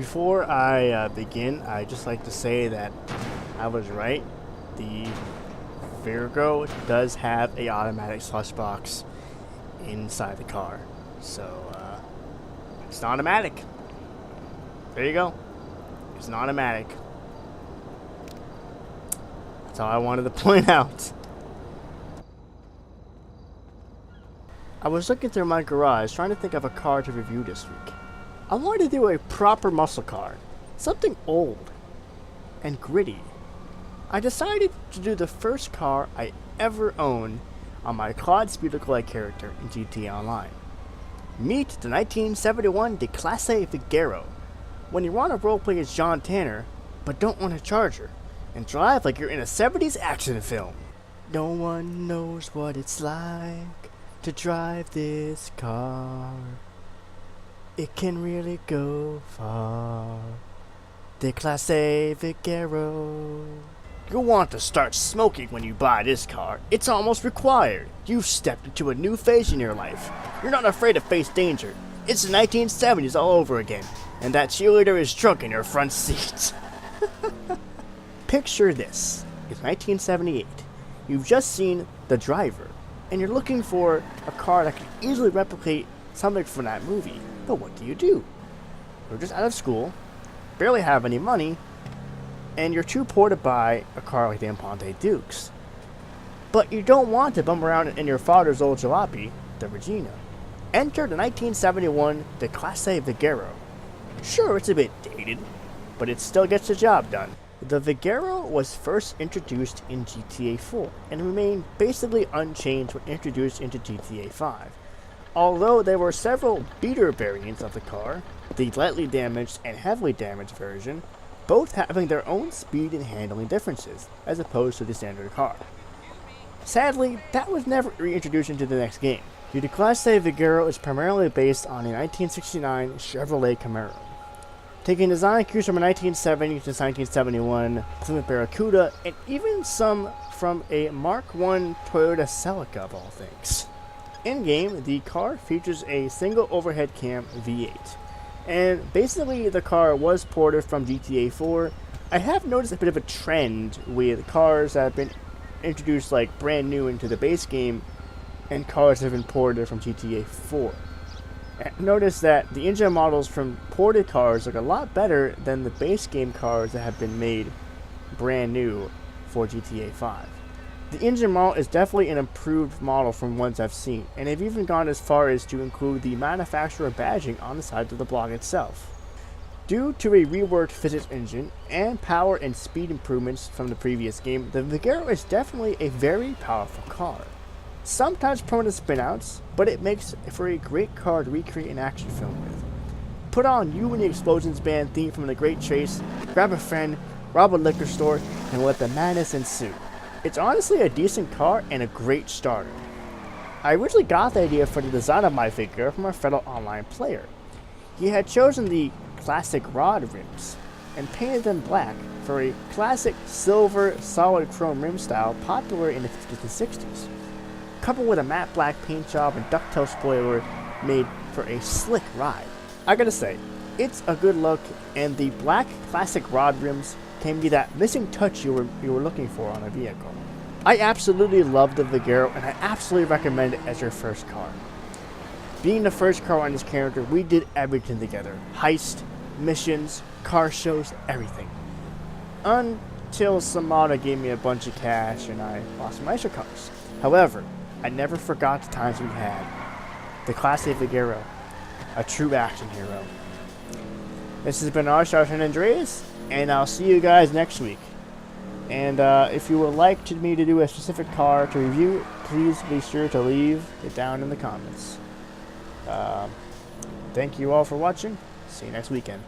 Before I begin, I'd just like to say that I was right. The Vigero does have a automatic slush box inside the car. So, it's an automatic. There you go. It's an automatic. That's all I wanted to point out. I was looking through my garage trying to think of a car to review this week. I wanted to do a proper muscle car. Something old and gritty. I decided to do the first car I ever owned on my Claude Speeder-like character in GTA Online. Meet the 1971 Declasse Vigero. When you want to roleplay as John Tanner, but don't want a Charger, and drive like you're in a 70s action film. No one knows what it's like to drive this car. It can really go far. Declasse Vigero. You'll want to start smoking when you buy this car. It's almost required. You've stepped into a new phase in your life. You're not afraid to face danger. It's the 1970s all over again, and that cheerleader is drunk in your front seat. Picture this. It's 1978. You've just seen The Driver, and you're looking for a car that can easily replicate something from that movie. But what do? You're just out of school, barely have any money, and you're too poor to buy a car like the Imponte Dukes. But you don't want to bum around in your father's old jalopy, the Regina. Enter the 1971 Declasse Vigero. Sure, it's a bit dated, but it still gets the job done. The Vigero was first introduced in GTA 4 and remained basically unchanged when introduced into GTA 5. Although there were several beater variants of the car, the lightly damaged and heavily damaged version, both having their own speed and handling differences, as opposed to the standard car. Sadly, that was never reintroduced into the next game. The Declasse Vigero is primarily based on a 1969 Chevrolet Camaro. Taking design cues from a 1970 to 1971 Plymouth Barracuda, and even some from a Mark I Toyota Celica of all things. In-game, the car features a single overhead cam V8. And basically the car was ported from GTA 4. I have noticed a bit of a trend with cars that have been introduced like brand new into the base game and cars that have been ported from GTA 4. Notice that the engine models from ported cars look a lot better than the base game cars that have been made brand new for GTA 5. The engine model is definitely an improved model from ones I've seen, and they've even gone as far as to include the manufacturer badging on the side of the block itself. Due to a reworked physics engine and power and speed improvements from the previous game, the Vigero is definitely a very powerful car. Sometimes prone to spinouts, but it makes for a great car to recreate an action film with. Put on You and the Explosions Band theme from The Great Chase, grab a friend, rob a liquor store, and let the madness ensue. It's honestly a decent car and a great starter. I originally got the idea for the design of my figure from a fellow online player. He had chosen the classic rod rims and painted them black for a classic silver solid chrome rim style popular in the 50s and 60s. Coupled with a matte black paint job and ducktail spoiler made for a slick ride. I gotta say, it's a good look, and the black classic rod rims can be that missing touch you were looking for on a vehicle. I absolutely love the Vigero, and I absolutely recommend it as your first car. Being the first car on this character, we did everything together. Heist, missions, car shows, everything. Until Samada gave me a bunch of cash and I lost my extra cars. However, I never forgot the times we had. The Declasse Vigero, a true action hero. This has been Andreas, and I'll see you guys next week. And if you would like me to do a specific car to review, please be sure to leave it down in the comments. Thank you all for watching. See you next weekend.